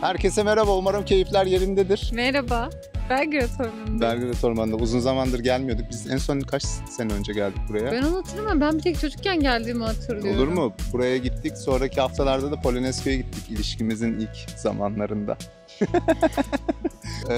Herkese merhaba, umarım keyifler yerindedir. Merhaba. Belgrad Ormanı'nda. Belgrad Ormanı'nda uzun zamandır gelmiyorduk. Biz en son kaç sene önce geldik buraya? Ben onu hatırlamam. Ben bir tek çocukken geldiğimi hatırlıyorum. Olur mu? Buraya gittik. Sonraki haftalarda da Polonezköy'e gittik ilişkimizin ilk zamanlarında.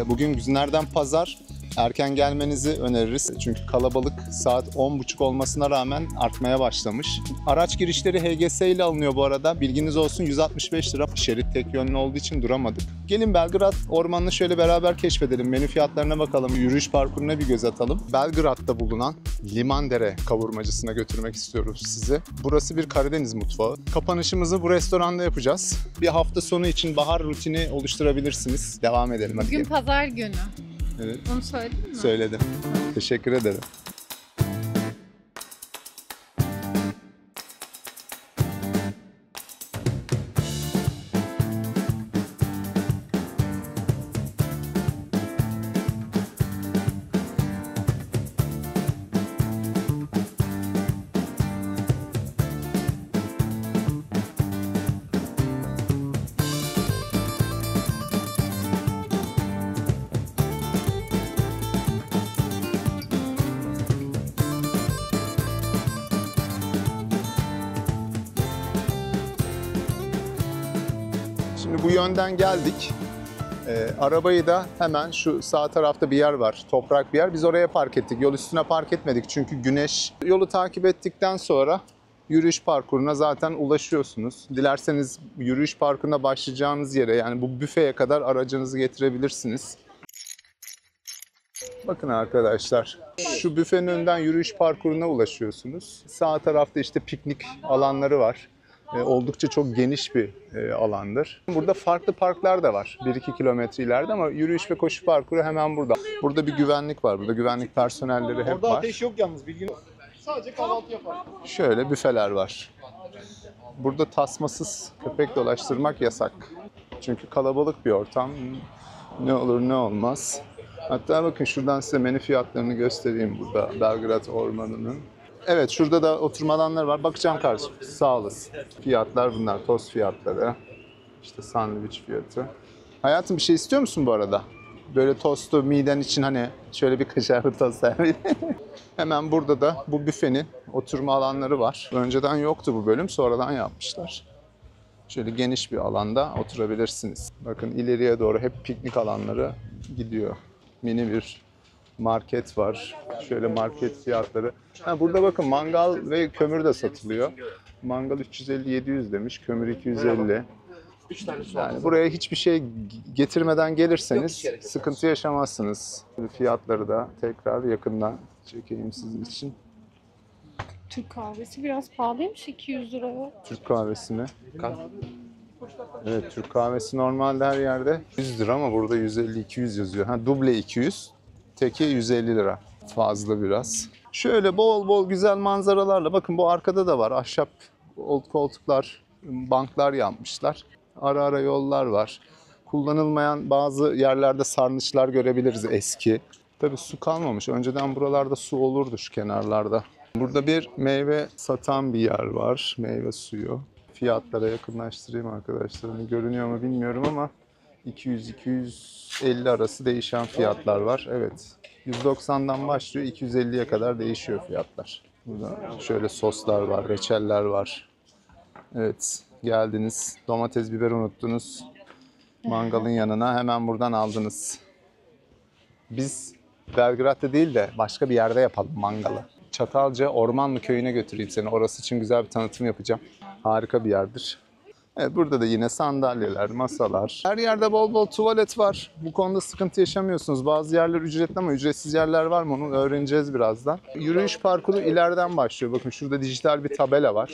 Bugün günlerden pazar. Erken gelmenizi öneririz. Çünkü kalabalık saat 10.30 olmasına rağmen artmaya başlamış. Araç girişleri HGS ile alınıyor bu arada. Bilginiz olsun, 165 lira. Şerit tek yönlü olduğu için duramadık. Gelin Belgrad Ormanı'nı şöyle beraber keşfedelim. Menü fiyatlarına bakalım. Yürüyüş parkuruna bir göz atalım. Belgrad'da bulunan Limandere kavurmacısına götürmek istiyoruz sizi. Burası bir Karadeniz mutfağı. Kapanışımızı bu restoranda yapacağız. Bir hafta sonu için bahar rutini oluşturabilirsiniz. Devam edelim hadi. Bugün gelin. pazar günü. Evet. Onu söyledin mi? Söyledim. Teşekkür ederim. Şimdi bu yönden geldik. Arabayı da hemen şu sağ tarafta bir yer var, toprak bir yer. Biz oraya park ettik. Yol üstüne park etmedik çünkü güneş. Yolu takip ettikten sonra yürüyüş parkuruna zaten ulaşıyorsunuz. Dilerseniz yürüyüş parkuruna başlayacağınız yere, yani bu büfeye kadar aracınızı getirebilirsiniz. Bakın arkadaşlar, şu büfenin önünden yürüyüş parkuruna ulaşıyorsunuz. Sağ tarafta işte piknik alanları var. Oldukça çok geniş bir alandır. Burada farklı parklar da var. 1-2 kilometre ileride ama yürüyüş ve koşu parkuru hemen burada. Burada bir güvenlik var. Burada güvenlik personelleri hep Orada var. ateş yok yalnız, bilgin. Sadece kahvaltı yapar. Şöyle büfeler var. Burada tasmasız köpek dolaştırmak yasak. Çünkü kalabalık bir ortam. Ne olur ne olmaz. Hatta bakın şuradan size menü fiyatlarını göstereyim burada Belgrad Ormanı'nın. Evet, şurada da oturma alanları var. Bakacağım kardeşim. Sağ olasın. Fiyatlar bunlar. Tost fiyatları. İşte sandviç fiyatı. Hayatım, bir şey istiyor musun bu arada? Böyle tostu miden için hani şöyle bir kaşarlı tost servis. Hemen burada da bu büfenin oturma alanları var. Önceden yoktu bu bölüm. Sonradan yapmışlar. Şöyle geniş bir alanda oturabilirsiniz. Bakın ileriye doğru hep piknik alanları gidiyor. Mini bir market var. Şöyle market fiyatları. Burada bakın mangal ve kömür de satılıyor. Mangal 350-700 demiş, kömür 250. Yani buraya hiçbir şey getirmeden gelirseniz sıkıntı yaşamazsınız. Fiyatları da tekrar yakından çekeyim sizin için. Türk kahvesi biraz pahalıymış, 200 liraya. Türk kahvesi mi? Evet, Türk kahvesi normalde her yerde 100 lira ama burada 150-200 yazıyor. Duble 200, teki 150 lira. Fazla biraz. Şöyle bol bol güzel manzaralarla, bakın bu arkada da var. Ahşap koltuklar, banklar yapmışlar. Ara ara yollar var. Kullanılmayan bazı yerlerde sarnıçlar görebiliriz eski. Tabii su kalmamış. Önceden buralarda su olurdu şu kenarlarda. Burada bir meyve satan bir yer var. Meyve suyu. Fiyatlara yakınlaştırayım arkadaşlar. Görünüyor mu bilmiyorum ama 200-250 arası değişen fiyatlar var. Evet. 190'dan başlıyor, 250'ye kadar değişiyor fiyatlar. Burada şöyle soslar var, reçeller var. Evet, geldiniz. Domates, biber unuttunuz. Mangalın yanına hemen buradan aldınız. Biz Belgrad'da değil de başka bir yerde yapalım mangalı. Çatalca Ormanlı Köyü'ne götüreyim seni. Orası için güzel bir tanıtım yapacağım. Harika bir yerdir. Evet, burada da yine sandalyeler, masalar. Her yerde bol bol tuvalet var. Bu konuda sıkıntı yaşamıyorsunuz. Bazı yerler ücretli ama ücretsiz yerler var mı onu öğreneceğiz birazdan. Yürüyüş parkuru ileriden başlıyor. Bakın şurada dijital bir tabela var.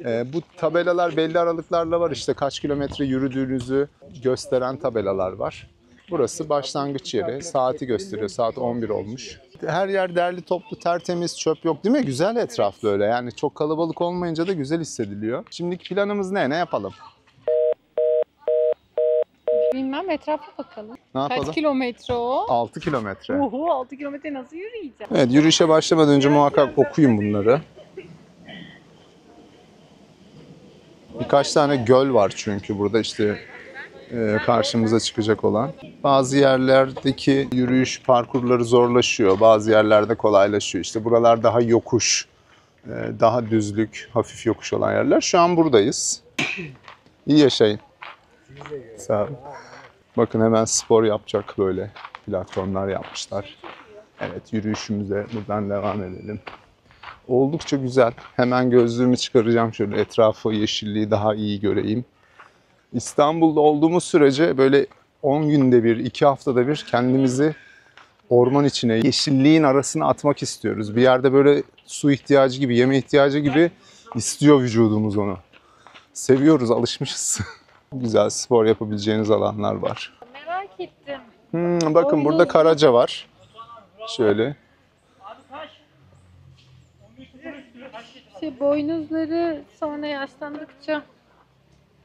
Bu tabelalar belli aralıklarla var. İşte kaç kilometre yürüdüğünüzü gösteren tabelalar var. Burası başlangıç yeri. Saati gösteriyor. Saat 11 olmuş. Her yer derli toplu, tertemiz, çöp yok değil mi? Güzel etraf böyle. Yani çok kalabalık olmayınca da güzel hissediliyor. Şimdiki planımız ne? Ne yapalım? Bilmem, etrafa bakalım. Ne yapalım? Kaç kilometre o? 6 kilometre. Oho, 6 kilometre nasıl yürüyeceğim? Evet, yürüyüşe başlamadan önce muhakkak okuyun bunları. Birkaç tane göl var çünkü burada işte karşımıza çıkacak olan. Bazı yerlerdeki yürüyüş parkurları zorlaşıyor. Bazı yerlerde kolaylaşıyor. İşte buralar daha yokuş, daha düzlük, hafif yokuş olan yerler. Şu an buradayız. İyi yaşayın. Sağ olun. Bakın hemen spor yapacak böyle platformlar yapmışlar. Evet, yürüyüşümüze buradan devam edelim. Oldukça güzel. Hemen gözlüğümü çıkaracağım, şöyle etrafı, yeşilliği daha iyi göreyim. İstanbul'da olduğumuz sürece böyle 10 günde bir, 2 haftada bir kendimizi orman içine, yeşilliğin arasına atmak istiyoruz. Bir yerde böyle su ihtiyacı gibi, yeme ihtiyacı gibi istiyor vücudumuz onu. Seviyoruz, alışmışız. Güzel spor yapabileceğiniz alanlar var. Merak ettim. Bakın burada Karaca var. Şöyle. Boynuzları sonra yaşlandıkça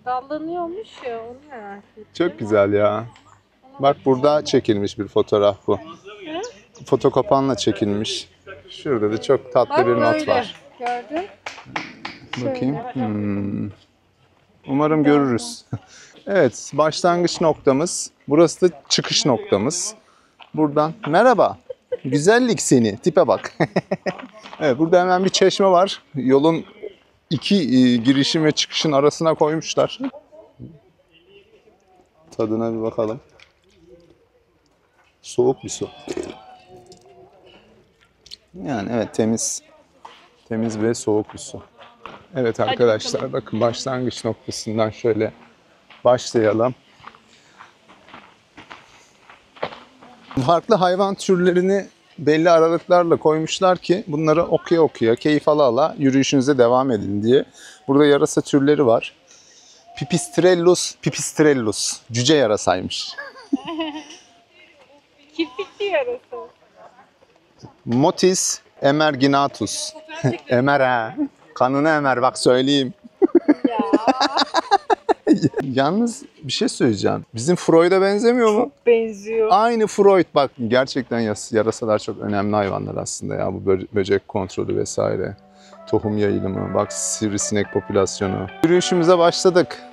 dallanıyormuş ya, onu merak ettim. Çok güzel ya. Bak burada çekilmiş bir fotoğraf bu. Fotokopanla çekilmiş. Şurada da çok tatlı Bak bir not böyle. var. Gördün? Bakayım. Umarım görürüz. Evet, başlangıç noktamız. Burası da çıkış noktamız. Buradan merhaba. Güzellik seni. Tipe bak. Evet, burada hemen bir çeşme var. Yolun iki girişin ve çıkışın arasına koymuşlar. Tadına bir bakalım. Soğuk bir su. Yani evet, temiz. Temiz ve soğuk bir su. Evet arkadaşlar, bakın başlangıç noktasından şöyle başlayalım. Farklı hayvan türlerini belli aralıklarla koymuşlar ki bunları okuya okuya, keyif ala ala yürüyüşünüze devam edin diye. Burada yarasa türleri var. Pipistrellus. Cüce yarasaymış. Kirpikli yarası. Motis emerginatus. Emer ha. Kanını emer, bak söyleyeyim. Ya. Yalnız bir şey söyleyeceğim. Bizim Freud'a benzemiyor mu? Çok benziyor. Aynı Freud. Bak gerçekten yarasalar çok önemli hayvanlar aslında ya. Bu böcek kontrolü vesaire. Tohum yayılımı. Bak sivrisinek popülasyonu. Yürüyüşümüze başladık.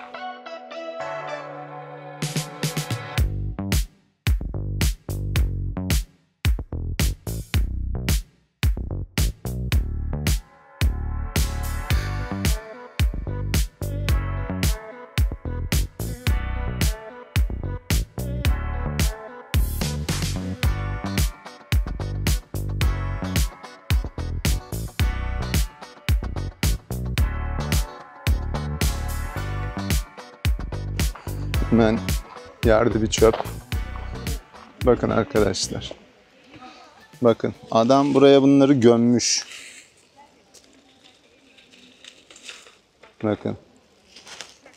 Hemen yerde bir çöp. Bakın arkadaşlar. Bakın adam buraya bunları gömmüş. Bakın.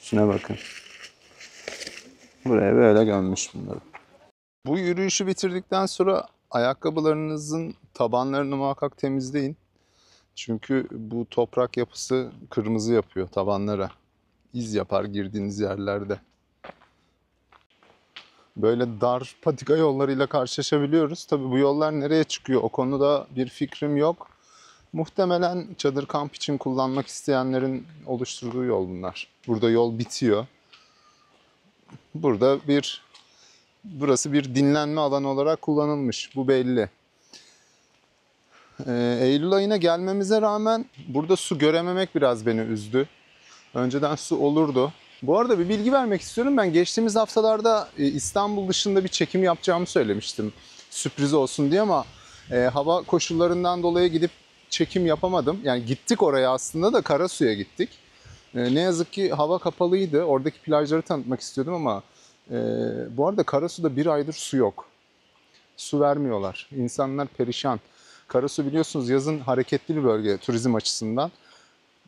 Şuna bakın. Buraya böyle gömmüş bunları. Bu yürüyüşü bitirdikten sonra ayakkabılarınızın tabanlarını muhakkak temizleyin. Çünkü bu toprak yapısı kırmızı yapıyor tabanlara. İz yapar girdiğiniz yerlerde. Böyle dar patika yollarıyla karşılaşabiliyoruz. Tabii bu yollar nereye çıkıyor o konuda bir fikrim yok. Muhtemelen çadır kamp için kullanmak isteyenlerin oluşturduğu yol bunlar. Burada yol bitiyor. Burası bir dinlenme alanı olarak kullanılmış. Bu belli. Eylül ayına gelmemize rağmen burada su görememek biraz beni üzdü. Önceden su olurdu. Bu arada bir bilgi vermek istiyorum. Ben geçtiğimiz haftalarda İstanbul dışında bir çekim yapacağımı söylemiştim. Sürpriz olsun diye ama hava koşullarından dolayı gidip çekim yapamadım. Yani gittik oraya aslında da Karasu'ya gittik. Ne yazık ki hava kapalıydı. Oradaki plajları tanıtmak istiyordum ama bu arada Karasu'da bir aydır su yok. Su vermiyorlar. İnsanlar perişan. Karasu biliyorsunuz yazın hareketli bir bölge turizm açısından.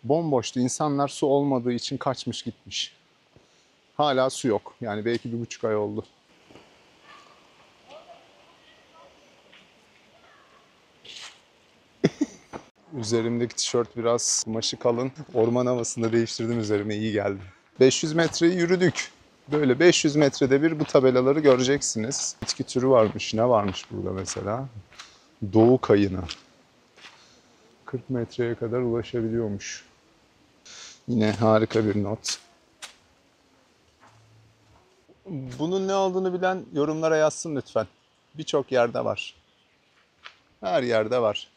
Bomboştu. İnsanlar su olmadığı için kaçmış gitmiş. Hala su yok. Yani belki 1,5 ay oldu. Üzerimdeki tişört biraz kumaşı kalın. Orman havasında değiştirdim, üzerime iyi geldi. 500 metreyi yürüdük. Böyle 500 metrede bir bu tabelaları göreceksiniz. Bitki türü varmış. Ne varmış burada mesela? Doğu kayını. 40 metreye kadar ulaşabiliyormuş. Yine harika bir not. Bunun ne olduğunu bilen yorumlara yazsın lütfen. Birçok yerde var. Her yerde var.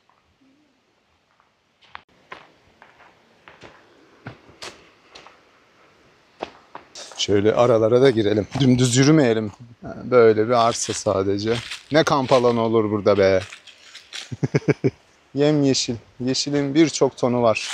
Şöyle aralara da girelim. Dümdüz yürümeyelim. Böyle bir arsa sadece. Ne kamp alanı olur burada be. Yemyeşil. Yeşilin birçok tonu var.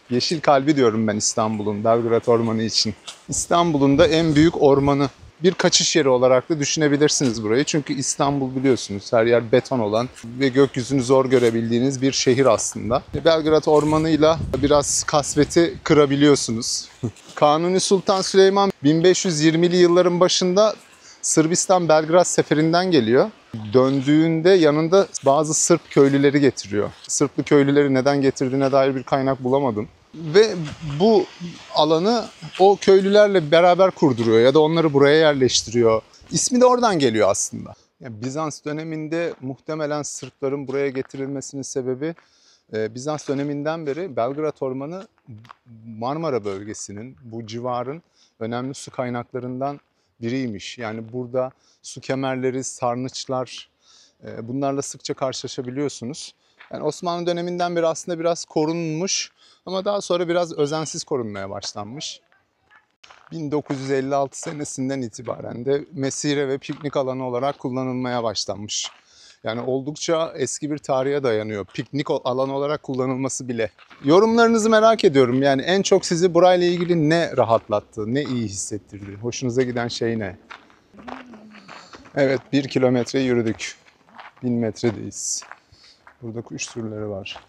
Yeşil kalbi diyorum ben İstanbul'un, Belgrad Ormanı için. İstanbul'un da en büyük ormanı. Bir kaçış yeri olarak da düşünebilirsiniz burayı. Çünkü İstanbul biliyorsunuz her yer beton olan ve gökyüzünü zor görebildiğiniz bir şehir aslında. Belgrad Ormanı'yla biraz kasveti kırabiliyorsunuz. Kanuni Sultan Süleyman 1520'li yılların başında Sırbistan Belgrad seferinden geliyor. Döndüğünde yanında bazı Sırp köylüleri getiriyor. Sırplı köylüleri neden getirdiğine dair bir kaynak bulamadım. Ve bu alanı o köylülerle beraber kurduruyor ya da onları buraya yerleştiriyor. İsmi de oradan geliyor aslında. Yani Bizans döneminde muhtemelen Sırpların buraya getirilmesinin sebebi Bizans döneminden beri Belgrad Ormanı Marmara bölgesinin, bu civarın önemli su kaynaklarından biriymiş. Yani burada su kemerleri, sarnıçlar, bunlarla sıkça karşılaşabiliyorsunuz. Yani Osmanlı döneminden beri aslında biraz korunmuş ama daha sonra biraz özensiz korunmaya başlanmış. 1956 senesinden itibaren de mesire ve piknik alanı olarak kullanılmaya başlanmış. Yani oldukça eski bir tarihe dayanıyor. Piknik alanı olarak kullanılması bile. Yorumlarınızı merak ediyorum. Yani en çok sizi burayla ilgili ne rahatlattı, ne iyi hissettirdi? Hoşunuza giden şey ne? Evet, 1 kilometre yürüdük. 1000 metredeyiz. Burada kuş türleri var.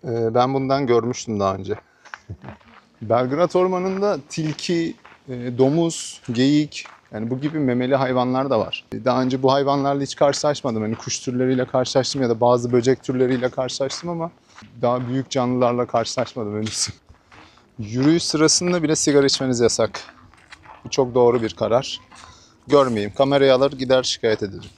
Ben bundan görmüştüm daha önce. Belgrad Ormanı'nda tilki, domuz, geyik, yani bu gibi memeli hayvanlar da var. Daha önce bu hayvanlarla hiç karşılaşmadım. Hani kuş türleriyle karşılaştım ya da bazı böcek türleriyle karşılaştım ama daha büyük canlılarla karşılaşmadım henüz. Yürüyüş sırasında bile sigara içmeniz yasak. Bu çok doğru bir karar. Görmeyeyim. Kamerayı alır gider şikayet ederim.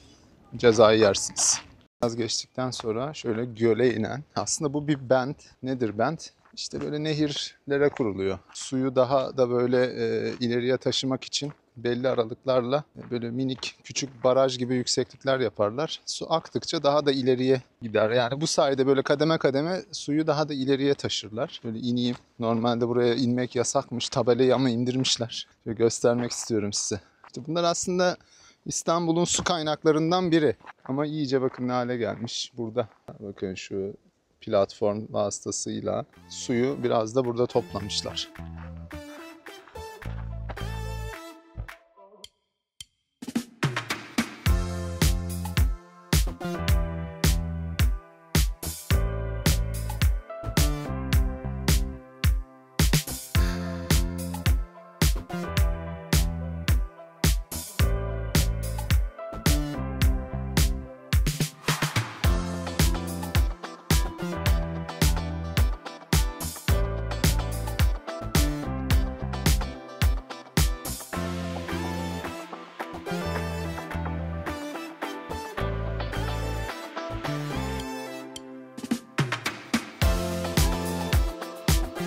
Cezayı yersiniz. Biraz geçtikten sonra şöyle göle inen. Aslında bu bir bent. Nedir bent? İşte böyle nehirlere kuruluyor. Suyu daha da böyle ileriye taşımak için belli aralıklarla böyle minik küçük baraj gibi yükseklikler yaparlar. Su aktıkça daha da ileriye gider. Yani bu sayede böyle kademe kademe suyu daha da ileriye taşırlar. Böyle ineyim. Normalde buraya inmek yasakmış. Tabelayı ama indirmişler. Şöyle göstermek istiyorum size. İşte bunlar aslında İstanbul'un su kaynaklarından biri. Ama iyice bakın ne hale gelmiş burada. Bakın şu platform vasıtasıyla suyu biraz da burada toplamışlar.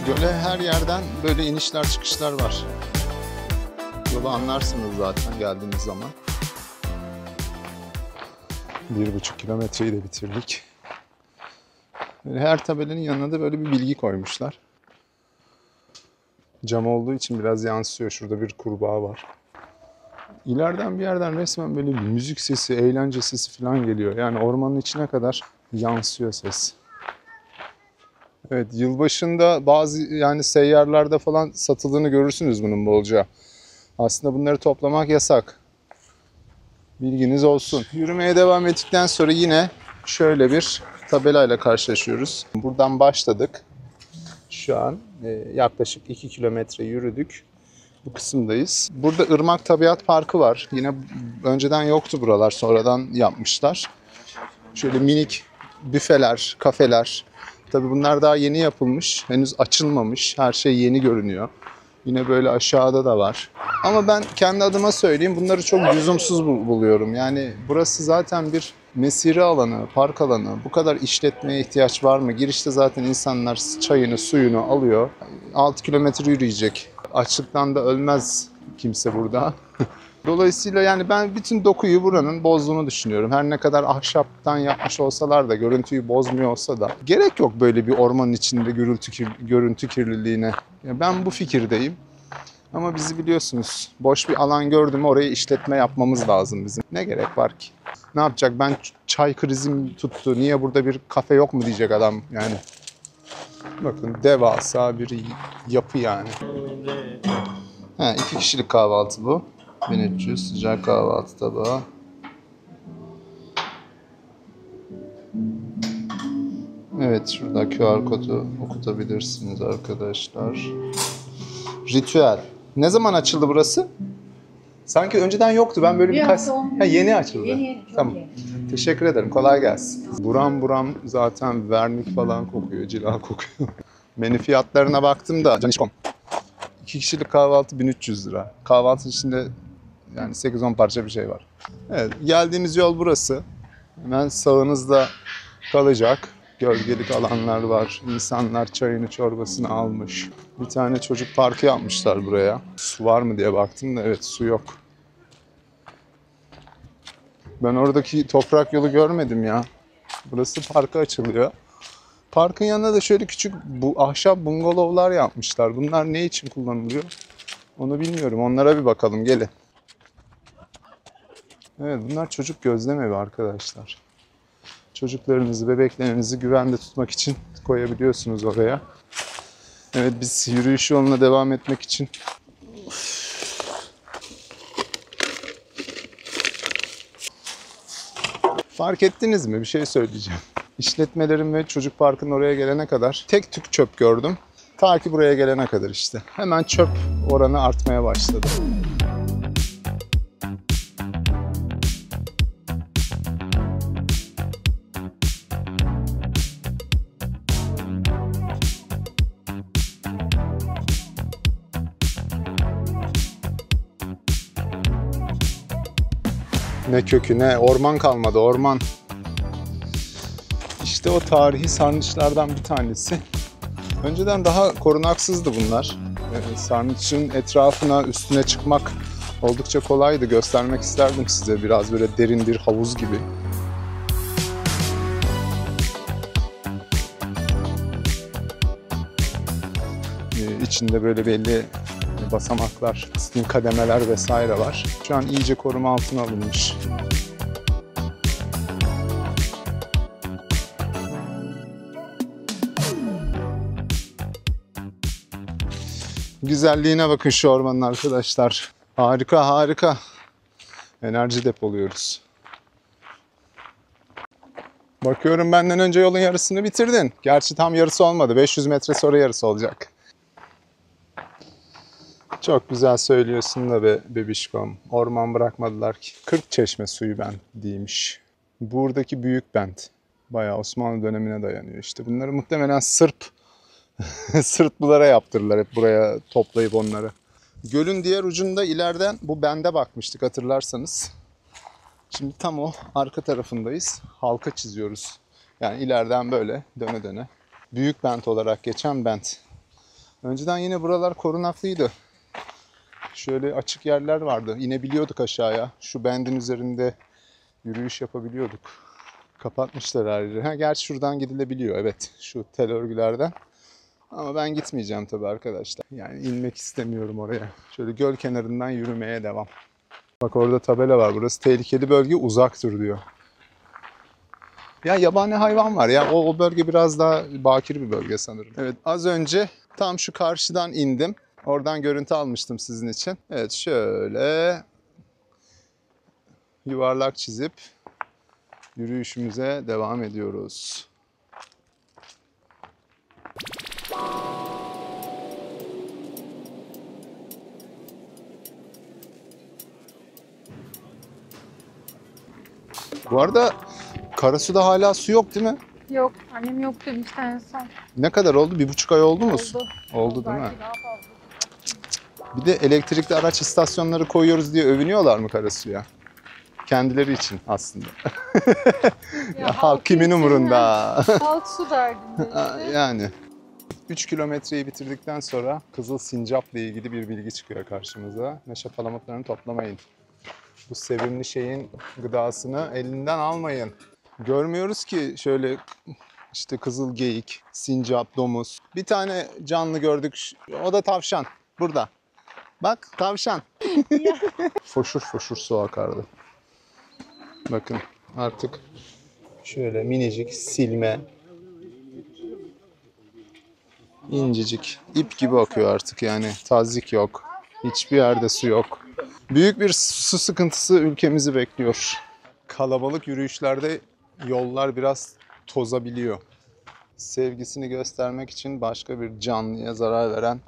Göle her yerden böyle inişler çıkışlar var. Yolu anlarsınız zaten geldiğiniz zaman. 1,5 kilometreyi de bitirdik. Böyle her tabelanın yanına da böyle bir bilgi koymuşlar. Cam olduğu için biraz yansıyor. Şurada bir kurbağa var. İleriden bir yerden resmen böyle bir müzik sesi, eğlence sesi falan geliyor. Yani ormanın içine kadar yansıyor ses. Evet, yılbaşında bazı yani seyyarlarda falan satıldığını görürsünüz bunun bolca. Aslında bunları toplamak yasak. Bilginiz olsun. Yürümeye devam ettikten sonra yine şöyle bir tabelayla karşılaşıyoruz. Buradan başladık. Şu an yaklaşık 2 kilometre yürüdük. Bu kısımdayız. Burada Irmak Tabiat Parkı var. Yine önceden yoktu buralar. Sonradan yapmışlar. Şöyle minik büfeler, kafeler. Tabii bunlar daha yeni yapılmış. Henüz açılmamış. Her şey yeni görünüyor. Yine böyle aşağıda da var. Ama ben kendi adıma söyleyeyim. Bunları çok lüzumsuz buluyorum. Yani burası zaten bir mesire alanı, park alanı, bu kadar işletmeye ihtiyaç var mı? Girişte zaten insanlar çayını, suyunu alıyor. 6 kilometre yürüyecek. Açlıktan da ölmez kimse burada. Dolayısıyla yani ben bütün dokuyu buranın bozduğunu düşünüyorum. Her ne kadar ahşaptan yapmış olsalar da, görüntüyü bozmuyor olsa da gerek yok böyle bir ormanın içinde görüntü kirliliğine. Yani ben bu fikirdeyim. Ama bizi biliyorsunuz, boş bir alan gördüm mü oraya işletme yapmamız lazım bizim. Ne gerek var ki? Ne yapacak? Ben çay krizim tuttu. Niye burada bir kafe yok mu diyecek adam yani. Bakın devasa bir yapı yani. 2 kişilik kahvaltı bu. 1300 sıcak kahvaltı tabağı. Evet, şurada QR kodu okutabilirsiniz arkadaşlar. Ritüel. Ne zaman açıldı burası? Sanki önceden yoktu. Ben böyle birkaç... yeni açıldı. Yeni, tamam. Teşekkür ederim. Kolay gelsin. Buram buram zaten vernik falan kokuyor, cila kokuyor. Menü fiyatlarına baktım da Canişkom. 2 kişilik kahvaltı 1300 lira. Kahvaltının içinde yani 8-10 parça bir şey var. Evet, geldiğimiz yol burası. Hemen sağınızda kalacak. Gölgelik alanlar var. İnsanlar çayını çorbasını almış. Bir tane çocuk parkı yapmışlar buraya. Su var mı diye baktım da evet su yok. Ben oradaki toprak yolu görmedim ya. Burası parka açılıyor. Parkın yanında da şöyle küçük ahşap bungalovlar yapmışlar. Bunlar ne için kullanılıyor? Onu bilmiyorum. Onlara bir bakalım. Gelin. Evet bunlar çocuk gözlem evi arkadaşlar. Çocuklarınızı, bebeklerinizi güvende tutmak için koyabiliyorsunuz oraya. Evet biz yürüyüş yoluna devam etmek için fark ettiniz mi? Bir şey söyleyeceğim. İşletmelerin ve çocuk parkının oraya gelene kadar tek tük çöp gördüm. Ta ki buraya gelene kadar işte. Hemen çöp oranı artmaya başladı. Ne kökü ne orman kalmadı orman. İşte o tarihi sarnıçlardan bir tanesi. Önceden daha korunaksızdı bunlar. Sarnıçın etrafına üstüne çıkmak oldukça kolaydı. Göstermek isterdim size biraz böyle derin bir havuz gibi. İçinde böyle belli basamaklar, kademeler vesaire var. Şu an iyice koruma altına alınmış. Güzelliğine bakın şu ormanın arkadaşlar. Harika harika. Enerji depoluyoruz. Bakıyorum benden önce yolun yarısını bitirdin. Gerçi tam yarısı olmadı. 500 metre sonra yarısı olacak. Çok güzel söylüyorsun da be bebişkom. Orman bırakmadılar ki. 40 çeşme suyu bendiymiş. Buradaki büyük bend. Bayağı Osmanlı dönemine dayanıyor işte. Bunları muhtemelen Sırplılara yaptırırlar hep buraya toplayıp onları. Gölün diğer ucunda ileriden bu bende bakmıştık hatırlarsanız. Şimdi tam o arka tarafındayız. Halka çiziyoruz. Yani ileriden böyle döne döne. Büyük bend olarak geçen bend. Önceden yine buralar korunaklıydı. Şöyle açık yerler vardı. İnebiliyorduk aşağıya. Şu bendin üzerinde yürüyüş yapabiliyorduk. Kapatmışlar her yeri. Gerçi şuradan gidilebiliyor evet. Şu tel örgülerden. Ama ben gitmeyeceğim tabii arkadaşlar. Yani inmek istemiyorum oraya. Şöyle göl kenarından yürümeye devam. Bak orada tabela var. Burası tehlikeli bölge uzaktır diyor. Ya yabani hayvan var ya. O bölge biraz daha bakir bir bölge sanırım. Evet az önce tam şu karşıdan indim. Oradan görüntü almıştım sizin için. Evet şöyle yuvarlak çizip yürüyüşümüze devam ediyoruz. Bu arada Karasu'da hala su yok değil mi? Yok, annem yok demişti en son. Ne kadar oldu? 1,5 ay oldu mu? Oldu. Oldu değil mi? Belki daha fazla. Bir de elektrikli araç istasyonları koyuyoruz diye övünüyorlar mı Karasu'ya? kendileri için aslında. Ya Halk kimin için umurunda? Halk su derdinde işte. Yani 3 kilometreyi bitirdikten sonra Kızıl Sincap'la ilgili bir bilgi çıkıyor karşımıza. Meşe palamutlarını toplamayın. Bu sevimli şeyin gıdasını elinden almayın. Görmüyoruz ki şöyle işte kızıl geyik, sincap, domuz. Bir tane canlı gördük. O da tavşan. Burada. Bak tavşan. Foşur foşur su akardı. Bakın artık şöyle minicik silme. İncecik. İp gibi akıyor artık yani. Tazyik yok. Hiçbir yerde su yok. Büyük bir su sıkıntısı ülkemizi bekliyor. Kalabalık yürüyüşlerde yollar biraz tozabiliyor. Sevgisini göstermek için başka bir canlıya zarar veren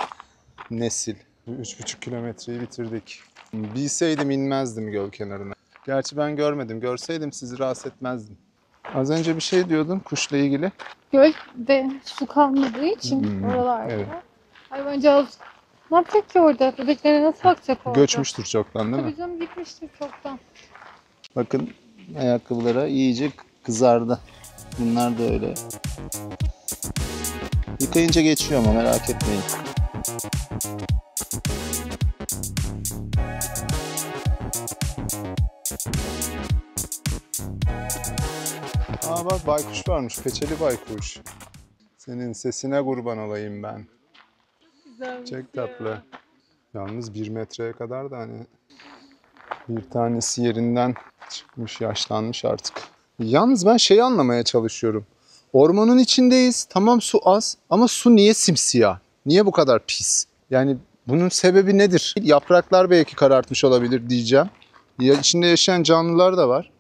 nesil. 3,5 kilometreyi bitirdik. Bilseydim inmezdim göl kenarına. Gerçi ben görmedim. Görseydim sizi rahatsız etmezdim. Az önce bir şey diyordun kuşla ilgili. Gölde su kalmadığı için oralarda. evet. Hayvancağız ne yapacak ki orada? Bebeklerine nasıl bakacak orada? Göçmüştür çoktan değil mi? Tabii canım gitmiştir çoktan. Bakın ayakkabılara iyice kızardı. Bunlar da öyle. Yıkayınca geçiyor ama merak etmeyin. Aa bak baykuş varmış. Peçeli baykuş. Senin sesine kurban olayım ben. Güzel. Çok tatlı. Yalnız 1 metreye kadar da hani bir tanesi yerinden çıkmış, yaşlanmış artık. Yalnız ben şeyi anlamaya çalışıyorum. Ormanın içindeyiz. Tamam su az ama su niye simsiyah? Niye bu kadar pis? Yani bunun sebebi nedir? Yapraklar belki karartmış olabilir diyeceğim. Ya içinde yaşayan canlılar da var.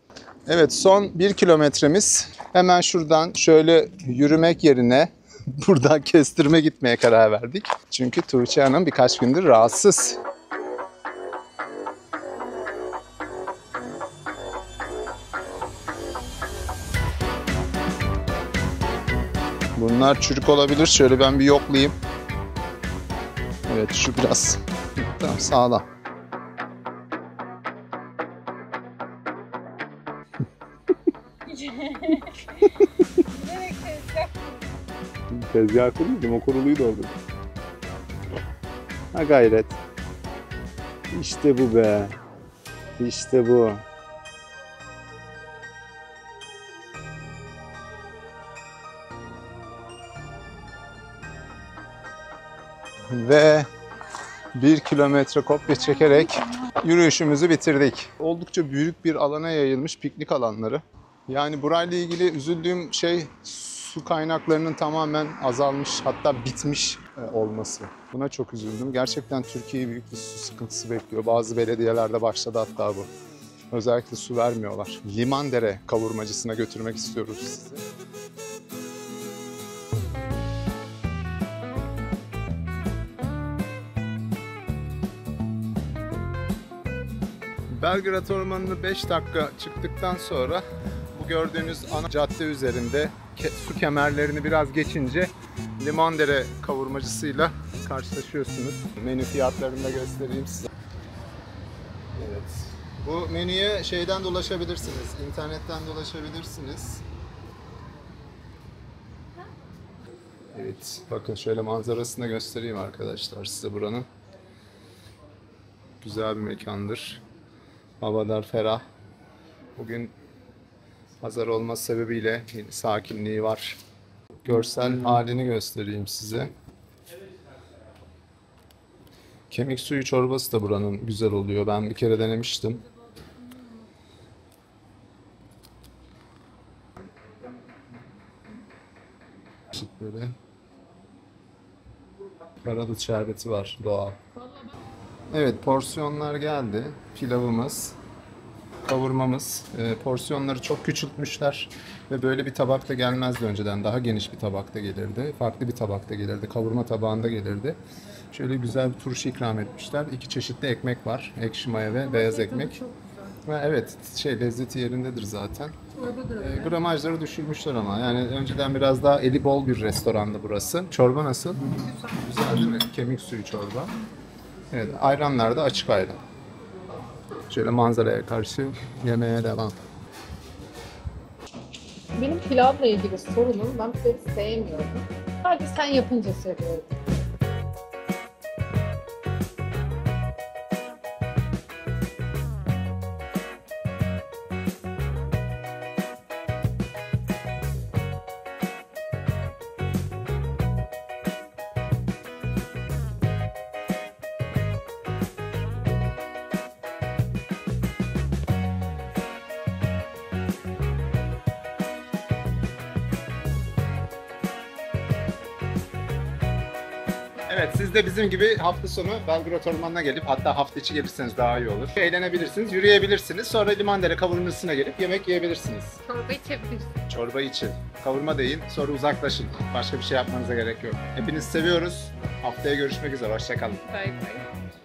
Evet son 1 kilometremiz. Hemen şuradan şöyle yürümek yerine buradan kestirme gitmeye karar verdik. Çünkü Tuğçe Hanım birkaç gündür rahatsız. Bunlar çürük olabilir. Şöyle ben bir yoklayayım. Evet şu biraz tamam sağlam. Tezgah kuruyordum, o kuruluydu orada. Ha gayret. İşte bu be. İşte bu. Ve 1 kilometre kopya çekerek yürüyüşümüzü bitirdik. Oldukça büyük bir alana yayılmış piknik alanları. Yani burayla ilgili üzüldüğüm şey su kaynaklarının tamamen azalmış hatta bitmiş olması. Buna çok üzüldüm. Gerçekten Türkiye'yi büyük bir su sıkıntısı bekliyor. Bazı belediyelerde başladı hatta bu. Özellikle su vermiyorlar. Limandere kavurmacısına götürmek istiyoruz sizi. Belgrad Ormanı'nı 5 dakika çıktıktan sonra bu gördüğünüz ana cadde üzerinde su kemerlerini biraz geçince Limandere kavurmacısıyla karşılaşıyorsunuz. Menü fiyatlarını da göstereyim size. Evet. Bu menüye şeyden dolaşabilirsiniz, internetten dolaşabilirsiniz. Evet, bakın şöyle manzarasını da göstereyim arkadaşlar size buranın. Güzel bir mekandır. Havadar, ferah. Bugün pazar olması sebebiyle sakinliği var. Görsel halini göstereyim size. Kemik suyu çorbası da buranın güzel oluyor. Ben bir kere denemiştim. Böyle karadut şerbeti var doğal. Evet porsiyonlar geldi. Pilavımız, kavurmamız. Porsiyonları çok küçültmüşler ve böyle bir tabakta gelmezdi önceden. Daha geniş bir tabakta gelirdi. Farklı bir tabakta gelirdi. Kavurma tabağında gelirdi. Şöyle güzel bir turşu ikram etmişler. 2 çeşitli ekmek var. Ekşi maya ve beyaz ekmek. Ve evet lezzeti yerindedir zaten. Gramajları düşürmüşler ama. Yani önceden biraz daha eli bol bir restorandı burası. Çorba nasıl? Güzel değil mi? Kemik suyu çorba. Evet, ayranlar da açık ayran. Şöyle manzaraya karşı yemeğe devam. Benim pilavla ilgili sorunum, ben pilavı sevmiyorum. Sadece sen yapınca seviyorum. Evet, siz de bizim gibi hafta sonu Belgrad Ormanı'na gelip, hatta hafta içi gelirseniz daha iyi olur. Eğlenebilirsiniz, yürüyebilirsiniz. Sonra Limandere kavurmasına gelip yemek yiyebilirsiniz. Çorba içebilirsin. Çorba için, kavurma deyin, sonra uzaklaşın. Başka bir şey yapmanıza gerek yok. Hepinizi seviyoruz. Haftaya görüşmek üzere, hoşça kalın. Bay bay.